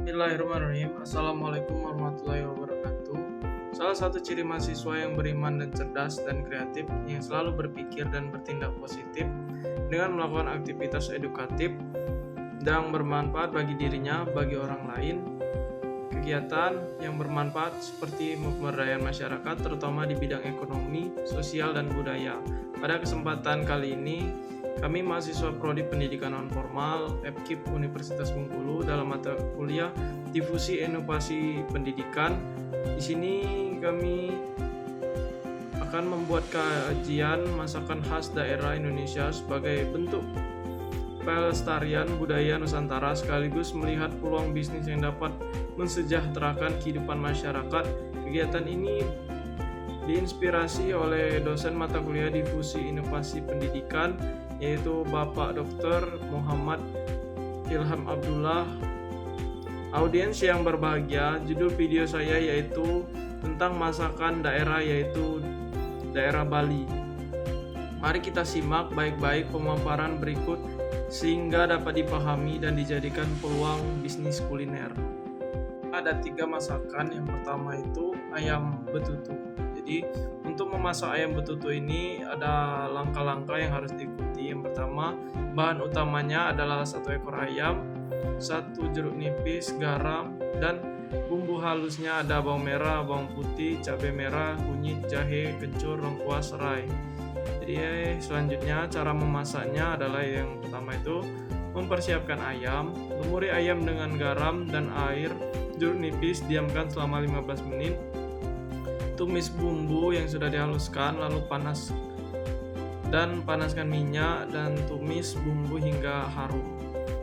Bismillahirrahmanirrahim. Assalamualaikum warahmatullahi wabarakatuh. Salah satu ciri mahasiswa yang beriman dan cerdas dan kreatif yang selalu berpikir dan bertindak positif dengan melakukan aktivitas edukatif dan bermanfaat bagi dirinya, bagi orang lain. Kegiatan yang bermanfaat seperti pemberdayaan masyarakat terutama di bidang ekonomi, sosial, dan budaya. Pada kesempatan kali ini, kami mahasiswa Prodi Pendidikan Non-Formal FKIP Universitas Bengkulu dalam mata kuliah Difusi Inovasi Pendidikan. Di sini kami akan membuat kajian masakan khas daerah Indonesia sebagai bentuk pelestarian budaya Nusantara sekaligus melihat peluang bisnis yang dapat mensejahterakan kehidupan masyarakat. Kegiatan ini diinspirasi oleh dosen mata kuliah Difusi Inovasi Pendidikan yaitu Bapak Dr. Muhammad Ilham Abdullah. Audiens yang berbahagia, judul video saya yaitu tentang masakan daerah yaitu daerah Bali. Mari kita simak baik-baik pemaparan berikut sehingga dapat dipahami dan dijadikan peluang bisnis kuliner. Ada 3 masakan. Yang pertama itu ayam betutu. Jadi untuk memasak ayam betutu ini ada langkah-langkah yang harus diikuti. Yang pertama, bahan utamanya adalah 1 ekor ayam, 1 jeruk nipis, garam, dan bumbu halusnya ada bawang merah, bawang putih, cabai merah, kunyit, jahe, kencur, lengkuas, serai. Jadi selanjutnya cara memasaknya adalah yang pertama itu mempersiapkan ayam, lumuri ayam dengan garam dan air, jeruk nipis, diamkan selama 15 menit. Tumis bumbu yang sudah dihaluskan lalu panaskan minyak dan tumis bumbu hingga harum.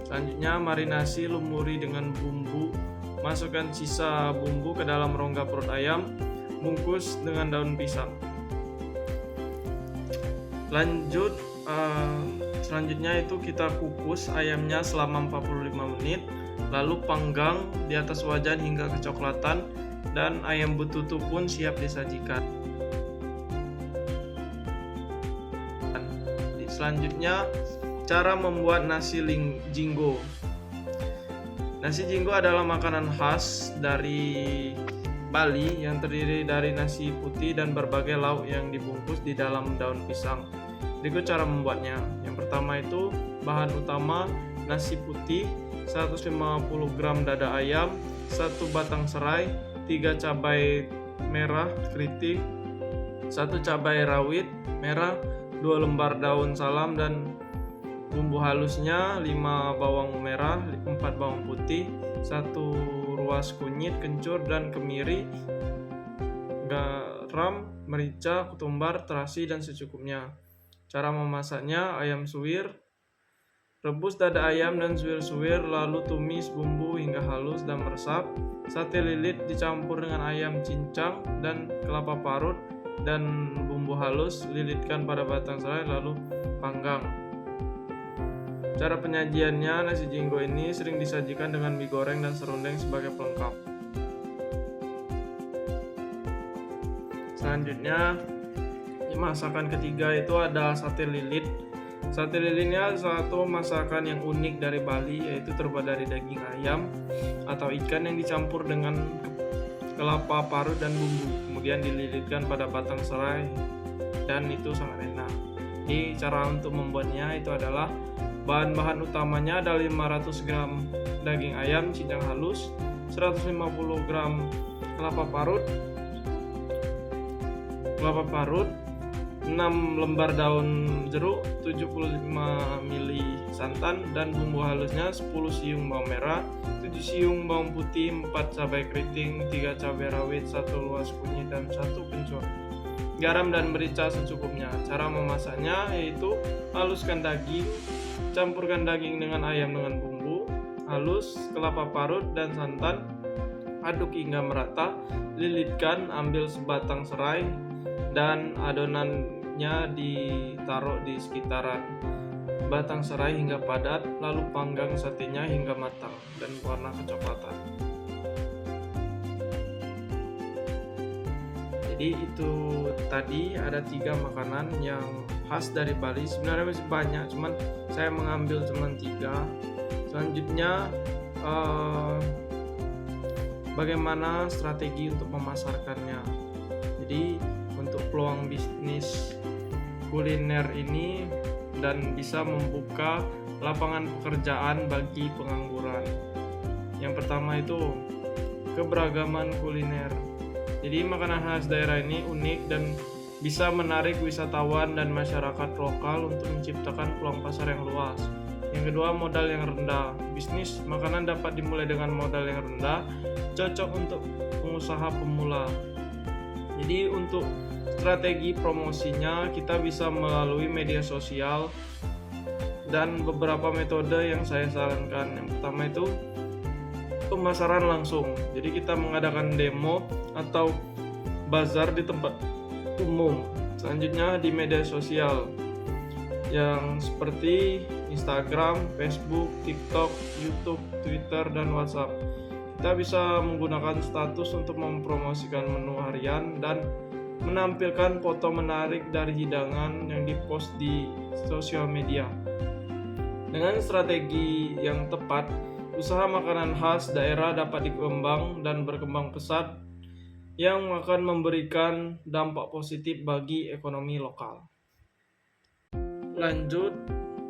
Selanjutnya marinasi, lumuri dengan bumbu, masukkan sisa bumbu ke dalam rongga perut ayam, bungkus dengan daun pisang. Selanjutnya itu kita kukus ayamnya selama 45 menit, lalu panggang di atas wajan hingga kecoklatan dan ayam betutu pun siap disajikan. Selanjutnya cara membuat nasi jinggo. Nasi jinggo adalah makanan khas dari Bali yang terdiri dari nasi putih dan berbagai lauk yang dibungkus di dalam daun pisang. Berikut cara membuatnya. Yang pertama itu bahan utama nasi putih, 150 gram dada ayam, 1 batang serai, 3 cabai merah keriting, 1 cabai rawit merah, 2 lembar daun salam dan bumbu halusnya 5 bawang merah, 4 bawang putih, 1 ruas kunyit, kencur dan kemiri, garam, merica, ketumbar, terasi dan secukupnya. Cara memasaknya, ayam suwir, rebus dada ayam dan suwir-suwir lalu tumis bumbu hingga halus dan meresap. Sate lilit dicampur dengan ayam cincang dan kelapa parut dan bumbu halus, lilitkan pada batang serai lalu panggang. Cara penyajiannya, nasi jinggo ini sering disajikan dengan mie goreng dan serundeng sebagai pelengkap. Selanjutnya, masakan ketiga itu ada sate lilit. Sate lilitnya satu masakan yang unik dari Bali, yaitu terbuat dari daging ayam atau ikan yang dicampur dengan kelapa parut dan bumbu, kemudian dililitkan pada batang serai dan itu sangat enak. Jadi cara untuk membuatnya itu adalah bahan-bahan utamanya ada 500 gram daging ayam cincang halus, 150 gram kelapa parut, 6 lembar daun jeruk, 75 ml santan dan bumbu halusnya 10 siung bawang merah, 7 siung bawang putih, 4 cabai keriting, 3 cabai rawit, 1 luas kunyit dan 1 kencur. Garam dan merica secukupnya. Cara memasaknya yaitu haluskan daging, campurkan daging dengan ayam dengan bumbu halus, kelapa parut dan santan, aduk hingga merata, lilitkan, ambil sebatang serai dan adonannya ditaruh di sekitaran batang serai hingga padat, lalu panggang satenya hingga matang dan warna kecoklatan. Jadi itu tadi ada 3 makanan yang khas dari Bali. Sebenarnya masih banyak, cuman saya mengambil cuma 3. Selanjutnya bagaimana strategi untuk memasarkannya. Jadi untuk peluang bisnis kuliner ini dan bisa membuka lapangan pekerjaan bagi pengangguran. Yang pertama itu keberagaman kuliner. Jadi makanan khas daerah ini unik dan bisa menarik wisatawan dan masyarakat lokal untuk menciptakan peluang pasar yang luas. Yang kedua, modal yang rendah. Bisnis makanan dapat dimulai dengan modal yang rendah, cocok untuk pengusaha pemula. Jadi untuk strategi promosinya kita bisa melalui media sosial dan beberapa metode yang saya sarankan. Yang pertama itu pemasaran langsung. Jadi kita mengadakan demo atau bazar di tempat umum. Selanjutnya di media sosial yang seperti Instagram, Facebook, TikTok, YouTube, Twitter, dan WhatsApp. Kita bisa menggunakan status untuk mempromosikan menu harian dan menampilkan foto menarik dari hidangan yang dipost di sosial media. Dengan strategi yang tepat, usaha makanan khas daerah dapat dikembang dan berkembang pesat yang akan memberikan dampak positif bagi ekonomi lokal. Lanjut,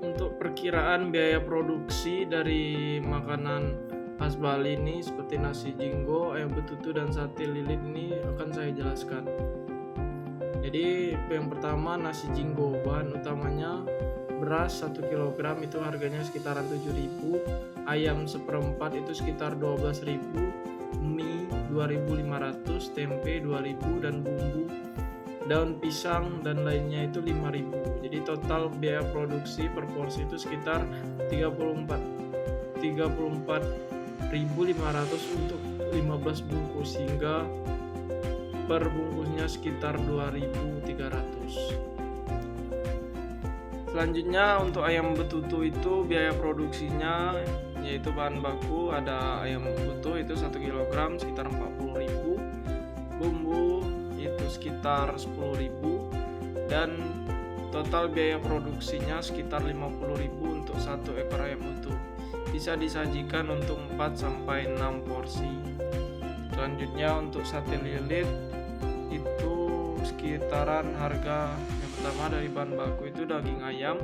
untuk perkiraan biaya produksi dari makanan khas Bali ini seperti nasi jinggo, ayam betutu, dan sate lilit ini akan saya jelaskan. Jadi yang pertama nasi jinggo, bahan utamanya beras 1 kg itu harganya sekitaran 7.000, ayam seperempat itu sekitar 12.000, mie 2.500, tempe 2.000, dan bumbu daun pisang dan lainnya itu 5.000. Jadi total biaya produksi per porsi itu sekitar 34.500 untuk 15 bungkus, hingga per bungkusnya sekitar 2.300. Selanjutnya untuk ayam betutu itu biaya produksinya yaitu bahan baku ada ayam utuh itu 1 kg sekitar 40.000, bumbu itu sekitar 10.000, dan total biaya produksinya sekitar 50.000 untuk 1 ekor ayam utuh. Bisa disajikan untuk 4-6 porsi. Selanjutnya untuk sate lilit itu sekitaran harga yang pertama dari bahan baku itu daging ayam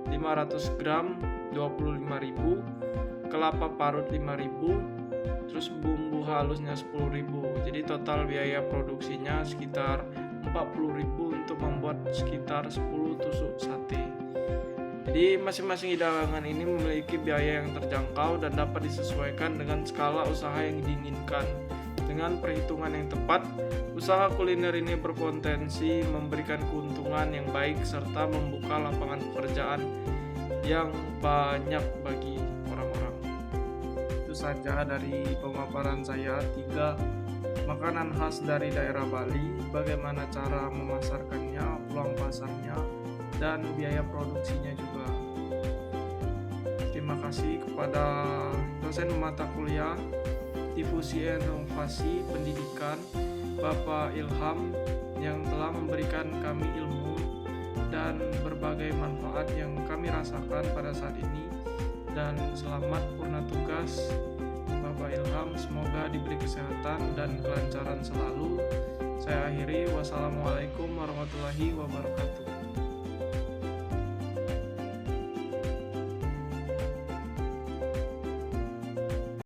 500 gram 25.000, kelapa parut 5.000, terus bumbu halusnya 10.000. Jadi total biaya produksinya sekitar 40.000 untuk membuat sekitar 10 tusuk sate. Jadi masing-masing hidangan ini memiliki biaya yang terjangkau dan dapat disesuaikan dengan skala usaha yang diinginkan. Dengan perhitungan yang tepat, usaha kuliner ini berpotensi memberikan keuntungan yang baik serta membuka lapangan pekerjaan yang banyak bagi orang-orang. Itu saja dari pemaparan saya 3 makanan khas dari daerah Bali, bagaimana cara memasarkannya, peluang pasarnya, dan biaya produksinya juga. Terima kasih kepada dosen mata kuliah Difusi Inovasi Pendidikan Bapak Ilham yang telah memberikan kami ilmu dan berbagai manfaat yang kami rasakan pada saat ini. Dan selamat purna tugas Bapak Ilham, semoga diberi kesehatan dan kelancaran selalu. Saya akhiri, wassalamualaikum warahmatullahi wabarakatuh.